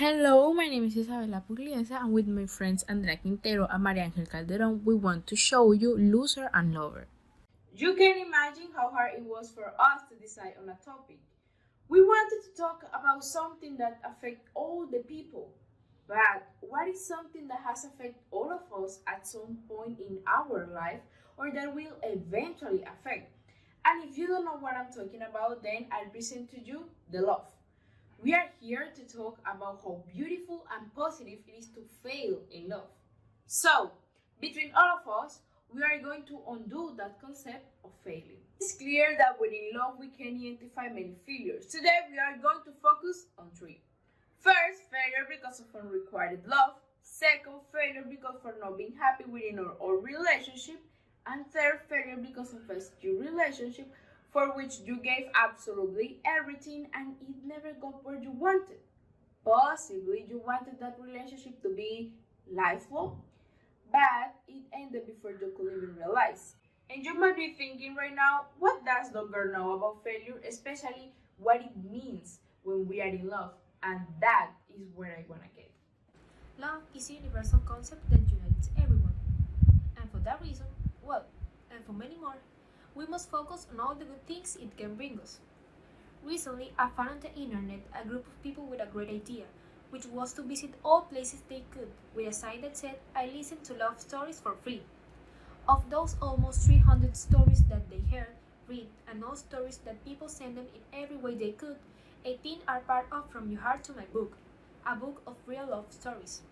Hello, my name is Puglis, and with my friends Andrea Quintero and Maria Angel Calderon, we want to show you Loser and Lover. You can imagine how hard it was for us to decide on a topic. We wanted to talk about something that affects all the people. But what is something that has affected all of us at some point in our life or that will eventually affect? And if you don't know what I'm talking about, then I'll present to you the love. We are here to talk about how beautiful and positive it is to fail in love. So, between all of us, we are going to undo that concept of failing. It's clear that when in love we can identify many failures. Today we are going to focus on three. First, failure because of unrequited love. Second, failure because for not being happy within our own relationship. And third, failure because of a skewed relationship for which you gave absolutely everything and it never got where you wanted. Possibly you wanted that relationship to be lifelong, but it ended before you could even realize. And you might be thinking right now, what does the girl know about failure, especially what it means when we are in love? And that is where I wanna get. Love is a universal concept that unites everyone. And for that reason, and for many more, we must focus on all the good things it can bring us. Recently, I found on the internet a group of people with a great idea, which was to visit all places they could, with a sign that said, "I listen to love stories for free." Of those almost 300 stories that they heard, read, and all stories that people send them in every way they could, 18 are part of From Your Heart to My Book, a book of real love stories.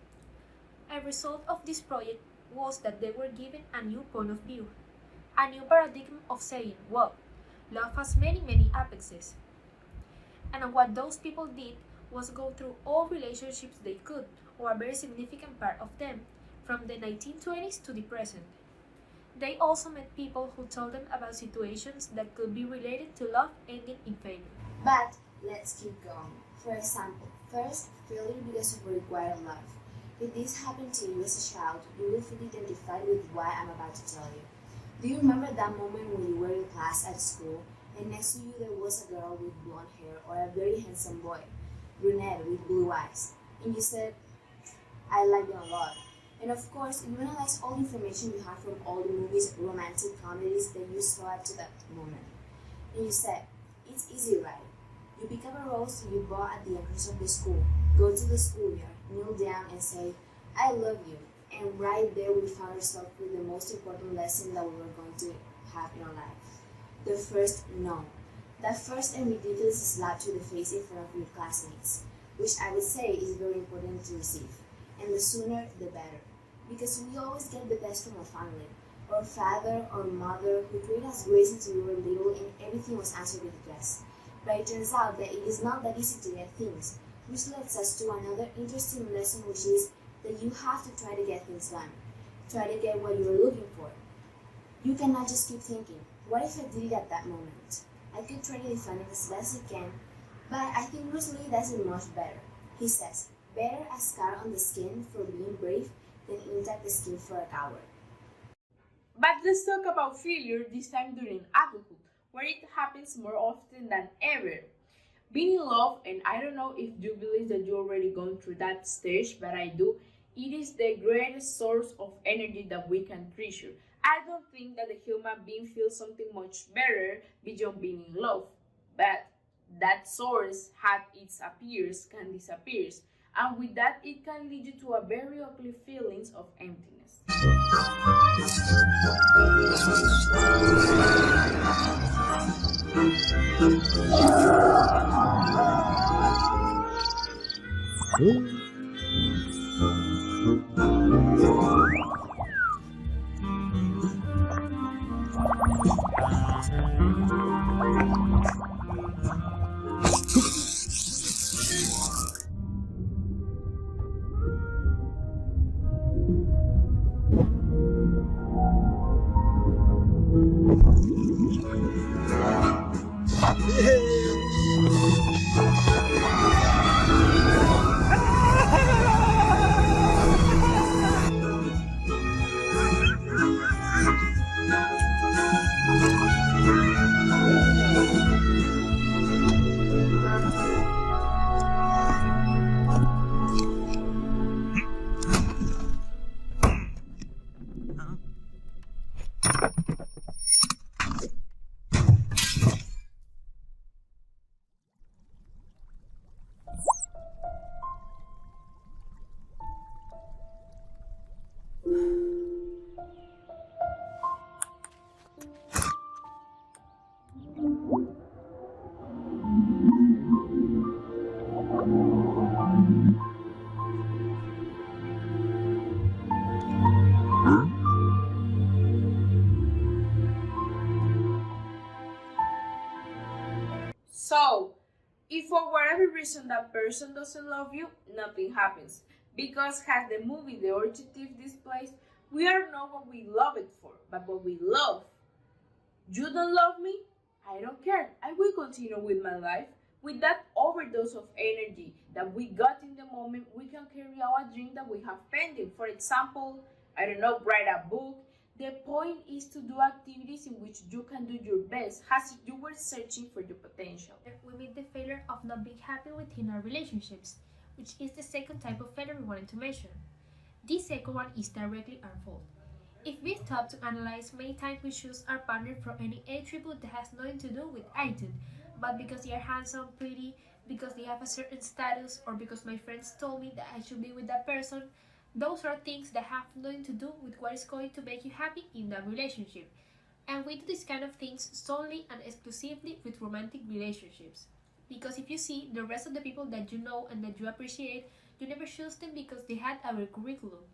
A result of this project was that they were given a new point of view, a new paradigm of saying, love has many apexes. And what those people did was go through all relationships they could, or a very significant part of them, from the 1920s to the present. They also met people who told them about situations that could be related to love ending in failure. But let's keep going. For example, first, failure because of required love. If this happened to you as a child, you will feel identified with what I'm about to tell you. Do you remember that moment when you were in class at school and next to you there was a girl with blonde hair or a very handsome boy, brunette with blue eyes, and you said, "I like you a lot." And of course, you analyze all the information you have from all the movies, romantic comedies that you saw up to that moment. And you said, "It's easy, right?" You pick up a rose you bought at the entrance of the school, go to the schoolyard, kneel down and say, "I love you." And right there we found ourselves with the most important lesson that we were going to have in our life. The first no. That first and ridiculous slap to the face in front of your classmates, which I would say is very important to receive. And the sooner, the better. Because we always get the best from our family, our father or mother who treated us great since we were little and everything was answered with yes. But it turns out that it is not that easy to get things, which leads us to another interesting lesson, which is that you have to try to get things done. Try to get what you are looking for. You cannot just keep thinking, what if I did it at that moment? I could try to define it as best I can, but I think Bruce Lee does it much better. He says, "Better a scar on the skin for being brave than intact skin for a coward." But let's talk about failure, this time during adulthood, where it happens more often than ever. Being in love, and I don't know if you believe that you've already gone through that stage, but I do, it is the greatest source of energy that we can treasure. I don't think that the human being feels something much better beyond being in love, but that source had its appears can disappear, and with that it can lead you to a very ugly feelings of emptiness. reason that person doesn't love you, nothing happens. Because as the movie The Objective displays, we are not what we love it for, but what we love. You don't love me? I don't care. I will continue with my life. With that overdose of energy that we got in the moment, we can carry out a dream that we have pending. For example, I don't know, write a book. The point is to do activities in which you can do your best, as if you were searching for your potential. We meet the failure of not being happy within our relationships, which is the second type of failure we wanted to mention. This second one is directly our fault. If we stop to analyze, many times we choose our partner for any attribute that has nothing to do with attitude, but because they are handsome, pretty, because they have a certain status, or because my friends told me that I should be with that person. Those are things that have nothing to do with what is going to make you happy in that relationship. And we do these kind of things solely and exclusively with romantic relationships. Because if you see the rest of the people that you know and that you appreciate, you never choose them because they had our curriculum.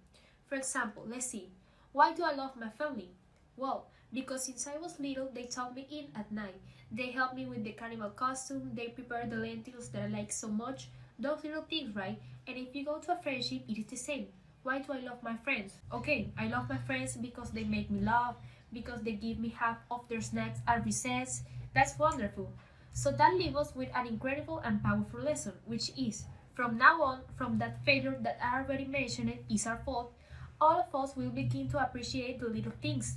For example, let's see. Why do I love my family? Well, because since I was little, they tucked me in at night. They helped me with the carnival costume, they prepared the lentils that I like so much. Those little things, right? And if you go to a friendship, it is the same. Why do I love my friends? Okay, I love my friends because they make me laugh, because they give me half of their snacks at recess. That's wonderful. So that leaves us with an incredible and powerful lesson, which is, from now on, from that failure that I already mentioned is our fault, all of us will begin to appreciate the little things,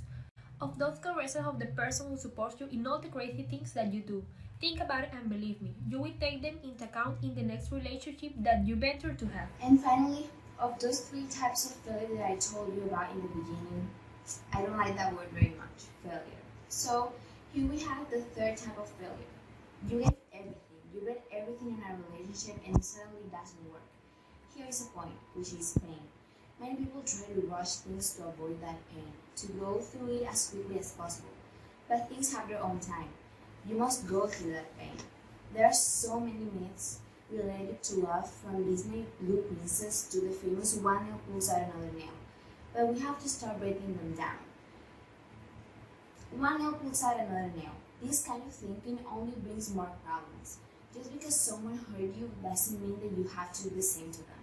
of those caresses of the person who supports you in all the crazy things that you do. Think about it and believe me, you will take them into account in the next relationship that you venture to have. And finally, of those three types of failure that I told you about in the beginning, I don't like that word very much, failure. So here we have the third type of failure. You get everything. You get everything in a relationship and it suddenly doesn't work. Here is a point, which is pain. Many people try to rush things to avoid that pain, to go through it as quickly as possible. But things have their own time. You must go through that pain. There are so many myths related to love, from Disney Blue Princess to the famous one nail pulls out another nail. But we have to start breaking them down. One nail pulls out another nail. This kind of thinking only brings more problems. Just because someone hurt you doesn't mean that you have to do the same to them.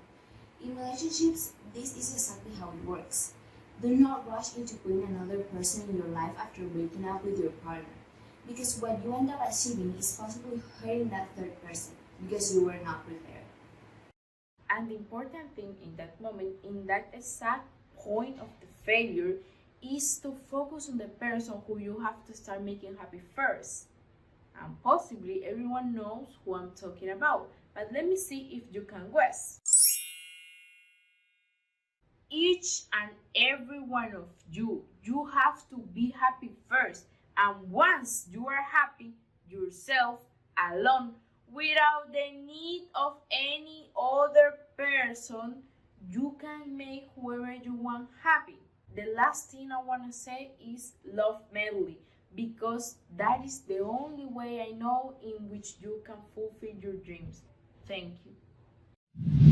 In relationships, this is exactly how it works. Do not rush into putting another person in your life after breaking up with your partner, because what you end up achieving is possibly hurting that third person because you were not prepared. And the important thing in that moment, in that exact point of the failure, is to focus on the person who you have to start making happy first. And possibly everyone knows who I'm talking about, but let me see if you can guess. Each and every one of you have to be happy first. And once you are happy, yourself, alone, without the need of any other person, you can make whoever you want happy. The last thing I want to say is love madly, because that is the only way I know in which you can fulfill your dreams. Thank you.